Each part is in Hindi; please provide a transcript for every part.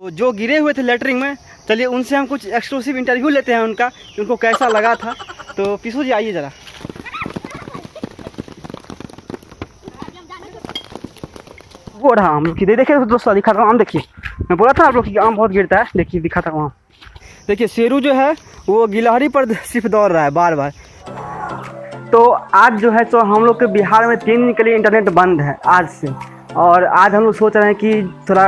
तो जो गिरे हुए थे लेटरिंग में, चलिए उनसे हम कुछ एक्सक्लूसिव इंटरव्यू लेते हैं उनका कि उनको कैसा लगा था। तो पीसू जी आइए ज़रा। वो रहा आम की, देखिए दोस्तों दिखा था आम, देखिए मैं बोला था आप लोग कि आम बहुत गिरता है, देखिए दिखा था वहाँ। देखिए शेरू जो है वो गिलहरी पर सिर्फ दौड़ रहा है बार बार। तो आज जो है तो हम लोग के बिहार में 3 दिन के लिए इंटरनेट बंद है आज से, और आज हम लोग सोच रहे हैं कि थोड़ा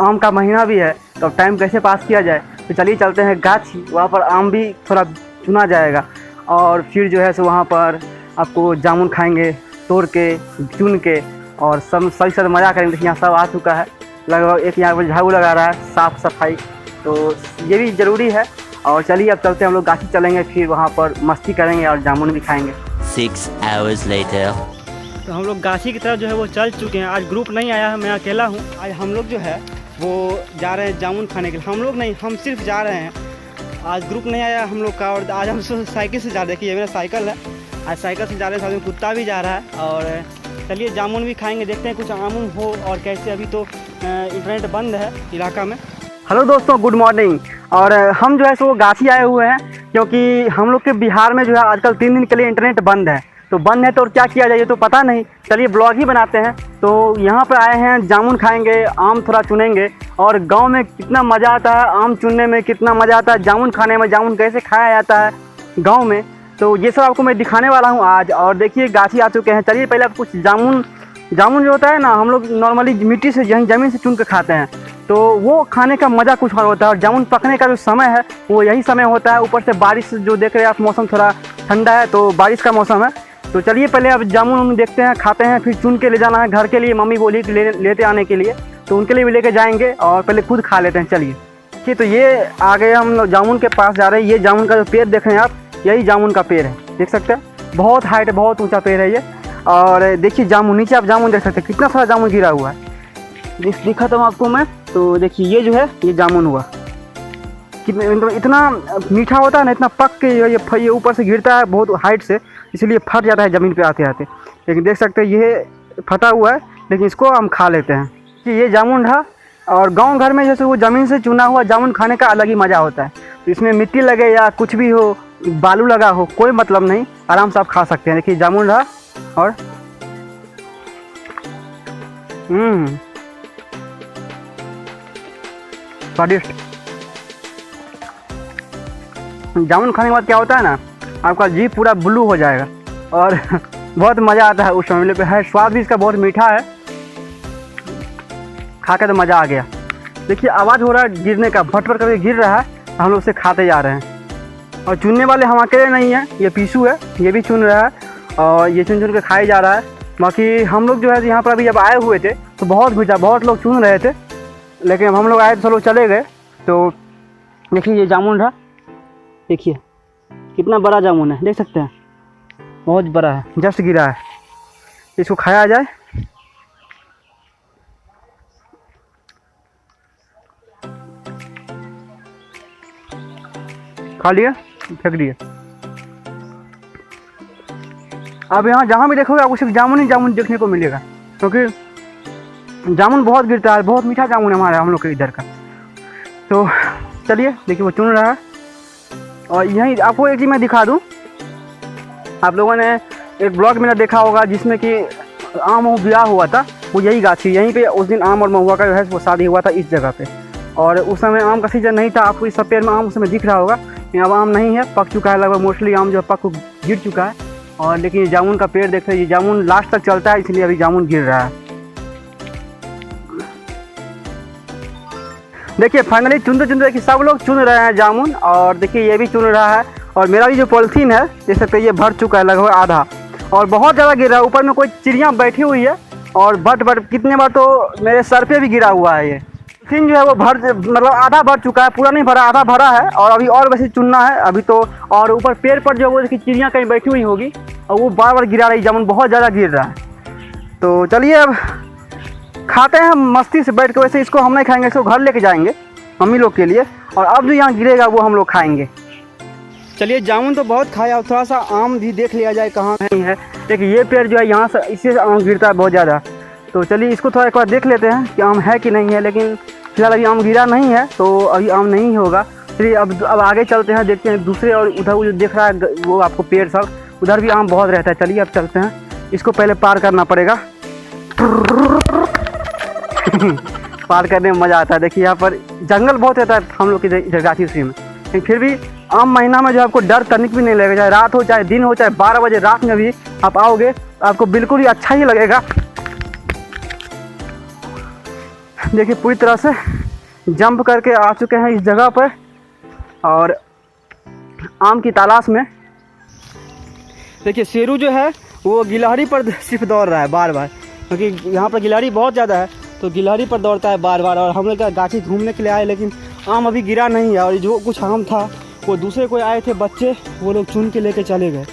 आम का महीना भी है तो टाइम कैसे पास किया जाए। तो चलिए चलते हैं गाछी, वहाँ पर आम भी थोड़ा चुना जाएगा और फिर जो है सो वहाँ पर आपको जामुन खाएंगे तोड़ के चुन के, और सब सही से मज़ा करेंगे। देखिए यहाँ सब आ चुका है, लगभग एक यहाँ पर झाड़ू लगा रहा है, साफ़ सफाई तो ये भी ज़रूरी है। और चलिए अब चलते हैं, हम लोग गाछी चलेंगे, फिर वहाँ पर मस्ती करेंगे और जामुन भी खाएंगे। 6 hours later. तो हम लोग गाछी की तरफ जो है वो चल चुके हैं। आज ग्रुप नहीं आया है, मैं अकेला हूँ। आज हम लोग जो है वो जा रहे हैं जामुन खाने के लिए। हम लोग नहीं, हम सिर्फ जा रहे हैं, आज ग्रुप नहीं आया हम लोग का। और आज हम साइकिल से जा रहे हैं, देखिए ये मेरा साइकिल है, आज साइकिल से जा रहे हैं, साथ में कुत्ता भी जा रहा है। और चलिए जामुन भी खाएंगे, देखते हैं कुछ आम हो और कैसे। अभी तो इंटरनेट बंद है इलाका में। हेलो दोस्तों, गुड मॉर्निंग। और हम जो है सो गाछी आए हुए हैं क्योंकि हम लोग के बिहार में जो है आजकल 3 दिन के लिए इंटरनेट बंद है। तो बंद है तो और क्या किया जाए ये तो पता नहीं, चलिए ब्लॉग ही बनाते हैं। तो यहाँ पर आए हैं, जामुन खाएंगे, आम थोड़ा चुनेंगे। और गांव में कितना मज़ा आता है आम चुनने में, कितना मज़ा आता है जामुन खाने में, जामुन कैसे खाया जाता है गाँव में, तो ये सब आपको मैं दिखाने वाला हूँ आज। और देखिए गाछी आ चुके हैं, चलिए पहले आप कुछ जामुन जो होता है ना, हम लोग नॉर्मली मिट्टी से यहीं ज़मीन से चुन के खाते हैं, तो वो खाने का मज़ा कुछ और होता है। और जामुन पकने का जो समय है वो यही समय होता है। ऊपर से बारिश जो देख रहे हैं आप, मौसम थोड़ा ठंडा है तो बारिश का मौसम है। तो चलिए पहले अब जामुन देखते हैं, खाते हैं, फिर चुन के ले जाना है घर के लिए। मम्मी बोली लेते आने के लिए, तो उनके लिए भी लेके जाएंगे और पहले खुद खा लेते हैं। चलिए ठीक, तो ये आ गए हम लोग जामुन के पास जा रहे हैं। ये जामुन का जो पेड़ देख रहे हैं आप, यही जामुन का पेड़ है, देख सकते हैं, बहुत हाइट है, बहुत ऊँचा पेड़ है ये। और देखिए जामुन, नीचे आप जामुन देख सकते हैं, कितना सारा जामुन गिरा हुआ है, दिखा था आपको मैं। तो देखिए ये जो है ये जामुन हुआ, कितने मतलब इतना मीठा होता है ना, इतना पक के ये ऊपर से गिरता है बहुत हाइट से, इसलिए फट जाता है ज़मीन पे आते आते। लेकिन देख सकते हैं ये फटा हुआ है, लेकिन इसको हम खा लेते हैं कि ये जामुन रहा। और गांव घर में जैसे वो ज़मीन से चुना हुआ जामुन खाने का अलग ही मज़ा होता है। तो इसमें मिट्टी लगे या कुछ भी हो, बालू लगा हो, कोई मतलब नहीं, आराम से आप खा सकते हैं। देखिए जामुन रहा और स्वादिष्ट। जामुन खाने के बाद क्या होता है ना, आपका जीभ पूरा ब्लू हो जाएगा और बहुत मज़ा आता है उस समय पे। है स्वाद भी इसका बहुत मीठा है, खा के तो मज़ा आ गया। देखिए आवाज़ हो रहा है गिरने का, फट फट करके गिर रहा है, हम लोग उसे खाते जा रहे हैं। और चुनने वाले हम अकेले नहीं हैं, ये पीसू है, ये भी चुन रहा है और ये चुन के खाई जा रहा है। बाकी हम लोग जो है यहाँ पर अभी जब आए हुए थे तो बहुत भीड़, बहुत लोग चुन रहे थे, लेकिन अब हम लोग आए तो सब लोग चले गए। तो देखिए ये जामुन रहा, देखिए कितना बड़ा जामुन है, देख सकते हैं, बहुत बड़ा है, जस्ट गिरा है। इसको खाया जाए। खा लिए, फेंक दिए। अब यहाँ जहाँ भी देखोगे आपको सिर्फ जामुन ही जामुन देखने को मिलेगा, क्योंकि जामुन बहुत गिरता है, बहुत मीठा जामुन है हमारा हम लोग के इधर का। तो चलिए देखिए वो चुन रहा है। और यहीं आपको एक चीज़ मैं दिखा दूँ, आप लोगों ने एक ब्लॉग मेरा देखा होगा जिसमें कि आम और ब्याह हुआ था, वो यही गाछी, यहीं पे उस दिन आम और महुआ का जो है वो शादी हुआ था इस जगह पे। और उस समय आम का सीजन नहीं था, आपको इस सब पेड़ में आम उस समय दिख रहा होगा। अब आम नहीं है, पक चुका है लगभग, मोस्टली आम जो है पक गिर चुका है। और लेकिन ये जामुन का पेड़ देख रहे हैं, ये जामुन लास्ट तक चलता है, इसलिए अभी जामुन गिर रहा है। देखिए फाइनली चुनते चुनते कि सब लोग चुन रहे हैं जामुन, और देखिए ये भी चुन रहा है। और मेरा भी जो पॉलिथीन है देख सकते हैं, ये भर चुका है लगभग आधा, और बहुत ज़्यादा गिर रहा है। ऊपर में कोई चिड़िया बैठी हुई है, और बट कितने बार तो मेरे सर पे भी गिरा हुआ है। ये पॉलिथीन जो है वो मतलब आधा भर चुका है, पूरा नहीं भरा, आधा भरा है। और अभी और वैसे चुनना है अभी तो। और ऊपर पेड़ पर जो वो देखिए चिड़िया कहीं बैठी हुई होगी, और वो बार बार गिरा रही, जामुन बहुत ज़्यादा गिर रहा है। तो चलिए अब खाते हैं मस्ती से बैठ के। वैसे इसको हम नहीं खाएंगे, इसको घर लेके जाएंगे मम्मी लोग के लिए, और अब जो यहाँ गिरेगा वो हम लोग खाएंगे। चलिए जामुन तो बहुत खाया, और थोड़ा सा आम भी देख लिया जाए कहाँ नहीं है। देखिए ये पेड़ जो है यहाँ से इससे आम गिरता है बहुत ज़्यादा। तो चलिए इसको थोड़ा एक बार देख लेते हैं कि आम है कि नहीं है। लेकिन फिलहाल अभी आम गिरा नहीं है तो अभी आम नहीं होगा। चलिए अब आगे चलते हैं, देखते हैं दूसरे, और उधर वो जो दिख रहा है वो आपको पेड़ सब, उधर भी आम बहुत रहता है। चलिए अब चलते हैं, इसको पहले पार करना पड़ेगा। पार करने में मज़ा आता है। देखिए यहाँ पर जंगल बहुत रहता है हम लोग की जरगाछी उसी में, लेकिन फिर भी आम महीना में जो आपको डर तनिक भी नहीं लगेगा, चाहे रात हो चाहे दिन हो, चाहे 12 बजे रात में भी आप आओगे तो आपको बिल्कुल ही अच्छा ही लगेगा। देखिए पूरी तरह से जंप करके आ चुके हैं इस जगह पर, और आम की तलाश में। देखिए शेरू जो है वो गिलहरी पर सिर्फ दौड़ रहा है बार बार, क्योंकि यहाँ पर गिलहरी बहुत ज़्यादा है तो गिलहरी पर दौड़ता है बार बार। और हम लोग गाछी घूमने के लिए आए, लेकिन आम अभी गिरा नहीं है, और जो कुछ आम था वो दूसरे कोई आए थे बच्चे, वो लोग चुन के लेके चले गए,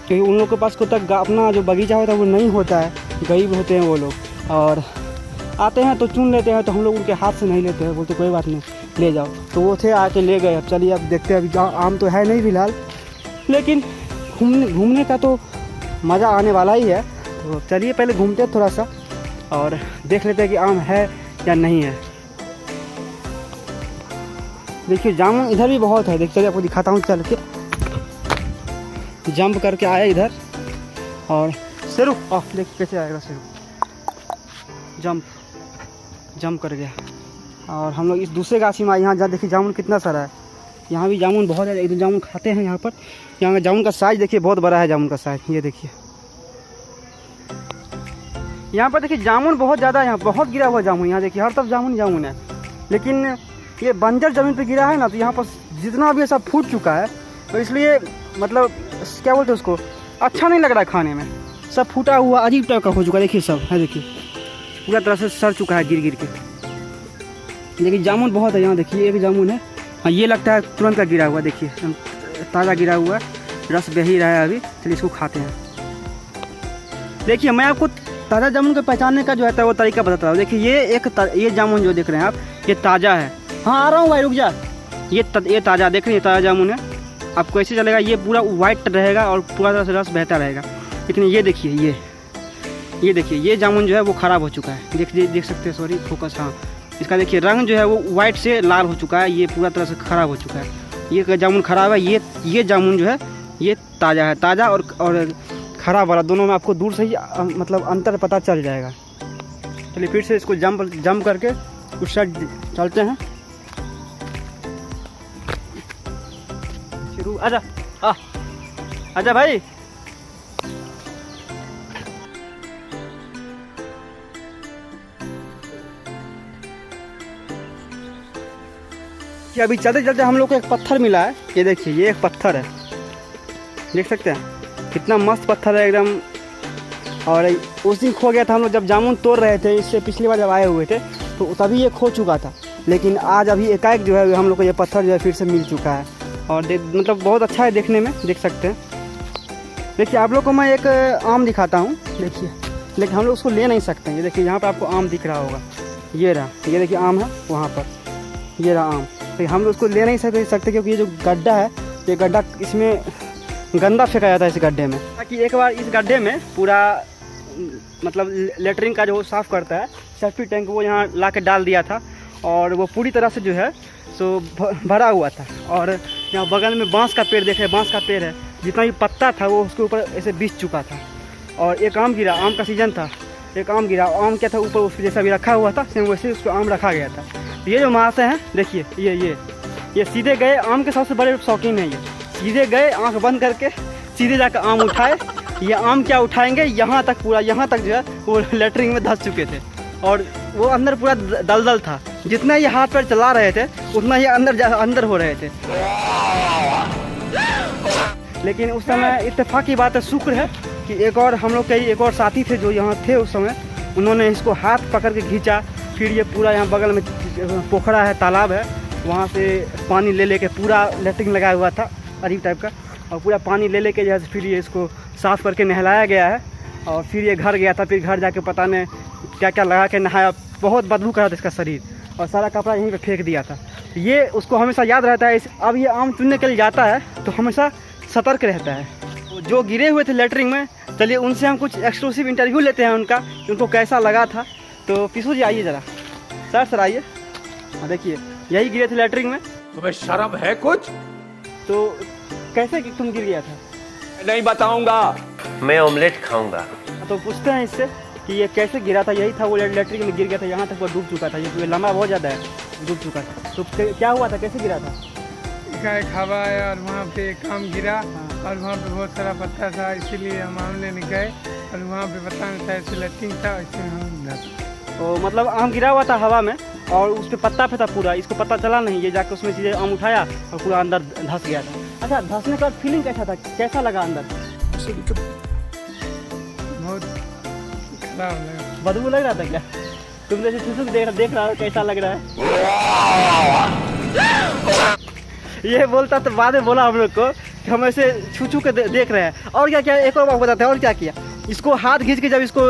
क्योंकि उन लोग के पास कोई तक अपना जो बगीचा होता है वो नहीं होता है, गरीब होते हैं वो लोग, और आते हैं तो चुन लेते हैं, तो हम लोग उनके हाथ से नहीं लेते हैं, बोलते कोई बात नहीं ले जाओ, तो वो थे आके ले गए। अब चलिए अब देखते हैं, अभी आम तो है नहीं फिलहाल, लेकिन घूमने का तो मज़ा आने वाला ही है। तो चलिए पहले घूमते हैं थोड़ा सा और देख लेते हैं कि आम है या नहीं है। देखिए जामुन इधर भी बहुत है, देखिए आपको दिखाता हूँ, चल के जंप करके आया इधर, और शेरू देख कैसे आएगा शेरू, जंप कर गया। और हम लोग इस दूसरे गाछी में आए, यहाँ जहाँ देखिए जामुन कितना सारा है, यहाँ भी जामुन बहुत है, एक दो जामुन खाते हैं यहाँ पर। यहाँ का जामुन का साइज़ देखिए बहुत बड़ा है, जामुन का साइज़ ये देखिए। यहाँ पर देखिए जामुन बहुत ज़्यादा है, यहाँ बहुत गिरा हुआ जामुन, यहाँ देखिए हर तरफ जामुन है, लेकिन ये बंजर ज़मीन पे गिरा है ना, तो यहाँ पर जितना भी सब फूट चुका है, तो इसलिए मतलब क्या बोलते हैं उसको, अच्छा नहीं लग रहा है खाने में, सब फूटा हुआ अजीब टाइप का हो चुका है। देखिए सब है, देखिए पूरा तरह से सड़ चुका है गिर के। देखिए जामुन बहुत है यहाँ, देखिए एक जामुन है, हाँ ये लगता है तुरंत का गिरा हुआ, देखिए ताज़ा गिरा हुआ है, रस बह ही रहा है अभी। चलिए इसको खाते हैं। देखिए मैं आपको ताज़ा जामुन को पहचानने का जो है वो तरीका बताता हूँ। देखिए ये जामुन जो देख रहे हैं आप, ये ताज़ा है। हाँ आ रहा हूँ भाई, रुक जा। ये ताज़ा देख रहे हैं, ताज़ा जामुन है। आपको ऐसे चलेगा, ये पूरा वाइट रहेगा और पूरा तरह से रस बहता रहेगा। लेकिन ये देखिए, ये देखिए ये जामुन जो है वो ख़राब हो चुका है। देख सकते हैं, सॉरी फोकस, हाँ इसका देखिए रंग जो है वो वाइट से लाल हो चुका है, ये पूरा तरह से ख़राब हो चुका है। ये जामुन ख़राब है, ये जामुन जो है ये ताज़ा है। ताज़ा और ख़राब वाला दोनों में आपको दूर से ही मतलब अंतर पता चल जाएगा। चलिए फिर से इसको जंप करके उस साइड चलते हैं। शुरू आजा भाई। कि अभी चलते चलते हम लोग को एक पत्थर मिला है, ये देखिए ये एक पत्थर है, देख सकते हैं कितना मस्त पत्थर है एकदम। और उस दिन खो गया था, हम लोग जब जामुन तोड़ रहे थे, इससे पिछली बार जब आए हुए थे तो तभी ये खो चुका था, लेकिन आज अभी एकाएक जो है हम लोग को ये पत्थर जो है फिर से मिल चुका है। और मतलब बहुत अच्छा है देखने में, देख सकते हैं। देखिए आप लोग को मैं एक आम दिखाता हूँ, देखिए, लेकिन हम लोग उसको ले नहीं सकते। ये देखिए यहाँ पर आपको आम दिख रहा होगा, ये रहा, ये देखिए आम है वहाँ पर, ये रहा आम। तो हम लोग उसको ले नहीं सकते क्योंकि ये जो गड्ढा है, ये गड्ढा इसमें गंदा फेंका जाता है इस गड्ढे में। ताकि एक बार इस गड्ढे में पूरा मतलब लेटरिन का जो साफ़ करता है सेफ्टी टैंक, वो यहाँ ला के डाल दिया था, और वो पूरी तरह से जो है सो भरा हुआ था। और यहाँ बगल में बांस का पेड़ देखे, बांस का पेड़ है, जितना भी पत्ता था वो उसके ऊपर ऐसे बिछ चुका था। और एक आम गिरा, आम का सीज़न था, एक आम गिरा, आम क्या था ऊपर उसके जैसा भी रखा हुआ था, सेम वैसे उसको आम रखा गया था। ये जो महाशय हैं देखिए, ये सीधे गए, आम के सबसे बड़े शौकीन है ये, सीधे गए आंख बंद करके सीधे जाकर आम उठाए। ये आम क्या उठाएंगे, यहाँ तक पूरा, यहाँ तक जो है वो लेटरिन में धंस चुके थे, और वो अंदर पूरा दलदल था। जितना ये हाथ पैर चला रहे थे उतना ही अंदर हो रहे थे। लेकिन उस समय इत्तेफाक की बात है, शुक्र है कि एक और साथी थे जो यहाँ थे उस समय, उन्होंने इसको हाथ पकड़ के खींचा। फिर ये पूरा यहाँ बगल में पोखरा है, तालाब है, वहाँ से पानी ले लेके, पूरा लेटरिन लगाया हुआ था अजीब टाइप का, और पूरा पानी ले लेके जो है फिर ये इसको साफ़ करके नहलाया गया है। और फिर ये घर गया था, फिर घर जाके पता नहीं क्या क्या लगा के नहाया, बहुत बदबू कर रहा था इसका शरीर, और सारा कपड़ा यहीं पे फेंक दिया था। ये उसको हमेशा याद रहता है। अब ये आम चुनने के लिए जाता है तो हमेशा सतर्क रहता है। जो गिरे हुए थे लेटरिन में, चलिए उनसे हम कुछ एक्सक्लूसिव इंटरव्यू लेते हैं उनको कैसा लगा था। तो पिशू जी आइए ज़रा, सर आइए। देखिए यही गिरे थे लैटरिन में। तुम्हें शर्म है कुछ? तो कैसे तुम गिर गया था? नहीं बताऊंगा। मैं ऑमलेट खाऊंगा। तो पूछते हैं इससे कि ये कैसे गिरा था। यही था वो लैटरिन में गिर गया था, यहाँ तक वो डूब चुका था। ये लंबा बहुत ज़्यादा है, डूब चुका था। तो क्या हुआ था, कैसे गिरा था? एक हवा आया और वहाँ पे एक आम गिरा और वहाँ पे बहुत सारा पत्ता था, इसीलिए हम आम लेने गए और वहाँ पे पता नहीं था ऐसे लैटरिन था, इसमें हम गए। तो मतलब आम गिरा हुआ था हवा में और उस पर पत्ता पे था पूरा, इसको पता चला नहीं। ये जाके उसमें चीज़ें आम उठाया और पूरा अंदर धंस गया था। अच्छा, धंसने के बाद फीलिंग कैसा था, कैसा लगा अंदर? बहुत खराब लगा। बदबू लग रहा था क्या? तुम जैसे सुसुक देख रहा हो, कैसा लग रहा है? ये बोलता तो बाद में बोला हम लोग को कि हम ऐसे छू के देख रहे हैं। और क्या एक और बात बताते हैं, और क्या किया, इसको हाथ खींच के जब इसको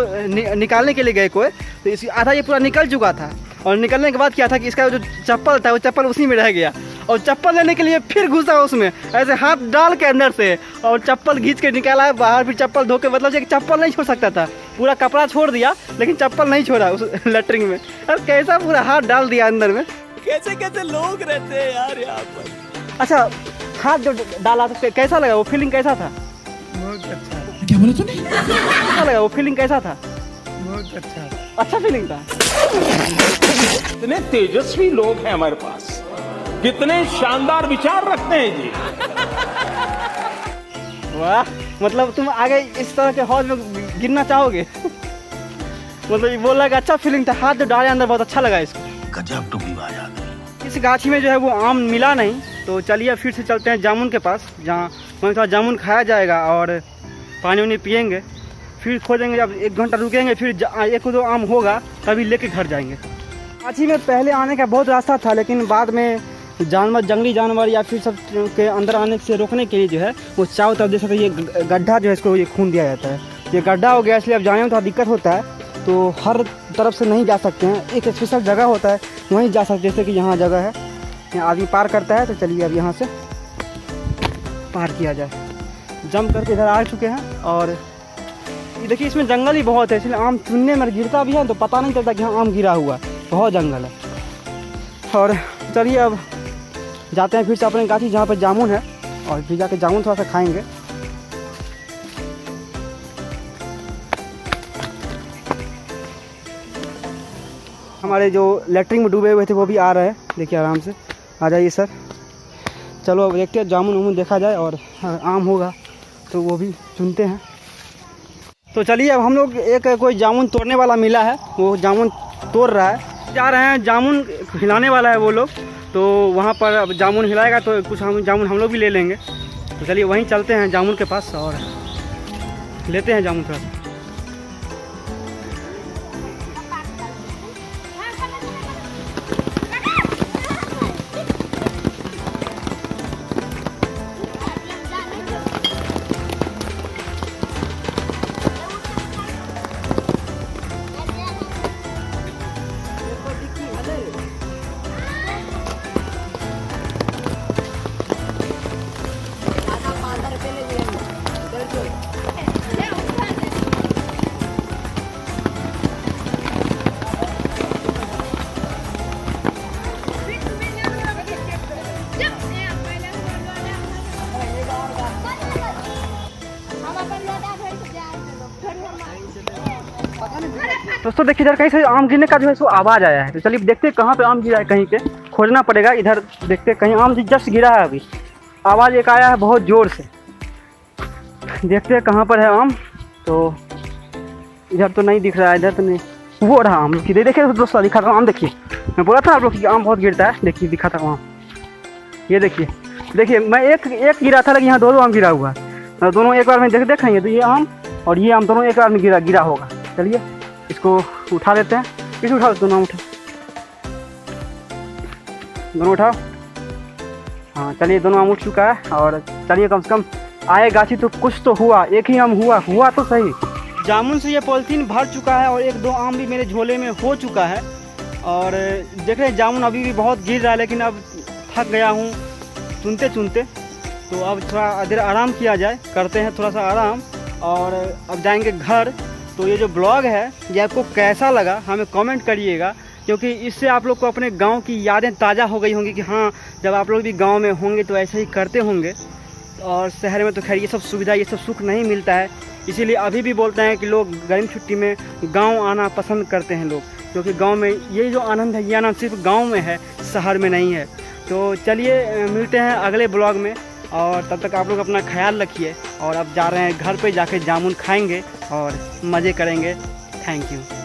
निकालने के लिए गए कोई, तो इस आधा ये पूरा निकल चुका था। और निकलने के बाद क्या था कि इसका जो चप्पल था वो चप्पल उसी में रह गया और चप्पल लेने के लिए फिर घुसा उसमें, ऐसे हाथ डाल के अंदर से और चप्पल खींच के निकाला है बाहर। फिर चप्पल धो के, मतलब चप्पल नहीं छोड़ सकता था, पूरा कपड़ा छोड़ दिया लेकिन चप्पल नहीं छोड़ा उस लैटरिन में। और कैसा पूरा हाथ डाल दिया अंदर में। कैसे कैसे लोग रहते हैं यार यहाँ पर। अच्छा, हाथ जो डाला तो कैसा लगा, वो फीलिंग कैसा था? बहुत अच्छा। क्या बोले तूने? कैसा लगा, वो फीलिंग कैसा था? बहुत अच्छा। अच्छा फीलिंग था। कितने तेजस्वी लोग हैं हमारे पास, कितने शानदार विचार रखते हैं जी। वाह, मतलब तुम आगे इस तरह के हौज में गिरना चाहोगे? मतलब ये बोला कि अच्छा फीलिंग था, हाथ जो डाले अंदर बहुत अच्छा लगा इसको। गजब टुकड़ी बाज आ गई। इस गाछी में जो है वो आम मिला नहीं, तो चलिए फिर से चलते हैं जामुन के पास, जहाँ वहीं थोड़ा जामुन खाया जाएगा और पानी वानी पियेंगे। फिर खोजेंगे, जब 1 घंटा रुकेंगे, फिर 1-2 आम होगा तभी लेके घर जाएंगे। गाछी में पहले आने का बहुत रास्ता था, लेकिन बाद में जानवर, जंगली जानवर या फिर सब के अंदर आने से रोकने के लिए जो है वो चारों तरफ जैसे ये गड्ढा जो है इसको ये खून दिया जाता है। ये गड्ढा हो गया, इसलिए अब जाने में थोड़ा दिक्कत होता है, तो हर तरफ से नहीं जा सकते हैं। एक स्पेशल जगह होता है वहीं जा सकते, जैसे कि यहाँ जगह है, यहाँ आदमी पार करता है। तो चलिए अब यहाँ से पार किया जाए। जंप करके इधर आ चुके हैं और ये देखिए इसमें जंगल ही बहुत है, इसलिए आम चुनने में गिरता भी है तो पता नहीं चलता कि हाँ आम गिरा हुआ है, बहुत जंगल है। और चलिए अब जाते हैं फिर से अपने गाछी जहाँ पर जामुन है और फिर जाके जामुन थोड़ा सा खाएंगे। हमारे जो लैटरिन में डूबे हुए थे वो भी आ रहे हैं, देखिए आराम से आ जाइए सर। चलो अब देखते हैं, जामुन वामुन देखा जाए और आम होगा तो वो भी चुनते हैं। तो चलिए अब हम लोग, एक कोई जामुन तोड़ने वाला मिला है, वो जामुन तोड़ रहा है। जा रहे हैं, जामुन हिलाने वाला है वो लोग, तो वहाँ पर अब जामुन हिलाएगा तो कुछ जामुन हम लोग भी ले लेंगे। तो चलिए वहीं चलते हैं जामुन के पास और लेते हैं जामुन थोड़ा सा। दोस्तों देखिए इधर कहीं से आम गिरने का जो है सो आवाज़ आया है, तो चलिए देखते हैं कहाँ पे आम गिरा है। कहीं पे खोजना पड़ेगा, इधर देखते कहीं आम जस्ट गिरा है। अभी आवाज़ एक आया है बहुत ज़ोर से, देखते हैं कहाँ पर है आम। तो इधर तो नहीं दिख रहा है, इधर तो नहीं, वो रहा आम। देखिए दोस्तों दिखा था आम, देखिए मैं बोला था आप लोग कि आम बहुत गिरता है, देखिए दिखा था आम। ये देखिए मैं एक गिरा था, लेकिन यहाँ 2 आम गिरा हुआ है, दोनों एक बार में देखेंगे तो ये आम और ये आम दोनों एक बार में गिरा होगा। चलिए इसको उठा लेते हैं, इसे उठाओ, दोनों उठाओ, दोनों उठाओ। हाँ चलिए दोनों आम उठ चुका है और चलिए कम से कम आए गाछी तो कुछ तो हुआ, एक ही आम हुआ तो सही। जामुन से ये पॉलिथीन भर चुका है और 1-2 आम भी मेरे झोले में हो चुका है। और देख रहे हैं जामुन अभी भी बहुत गिर रहा है, लेकिन अब थक गया हूँ चुनते चुनते, तो अब थोड़ा देर आराम किया जाए, करते हैं थोड़ा सा आराम और अब जाएंगे घर। तो ये जो ब्लॉग है ये आपको कैसा लगा हमें कमेंट करिएगा। क्योंकि इससे आप लोग को अपने गांव की यादें ताज़ा हो गई होंगी कि हाँ, जब आप लोग भी गांव में होंगे तो ऐसे ही करते होंगे। और शहर में तो खैर ये सब सुविधा, ये सब सुख नहीं मिलता है। इसीलिए अभी भी बोलते हैं कि लोग गर्मी छुट्टी में गांव आना पसंद करते हैं लोग, क्योंकि गांव में ये जो आनंद है, ये आनंद सिर्फ गांव में है, शहर में नहीं है। तो चलिए मिलते हैं अगले ब्लॉग में, और तब तक आप लोग अपना ख्याल रखिए। और अब जा रहे हैं घर पे, जाके जामुन खाएंगे और मज़े करेंगे। Thank you.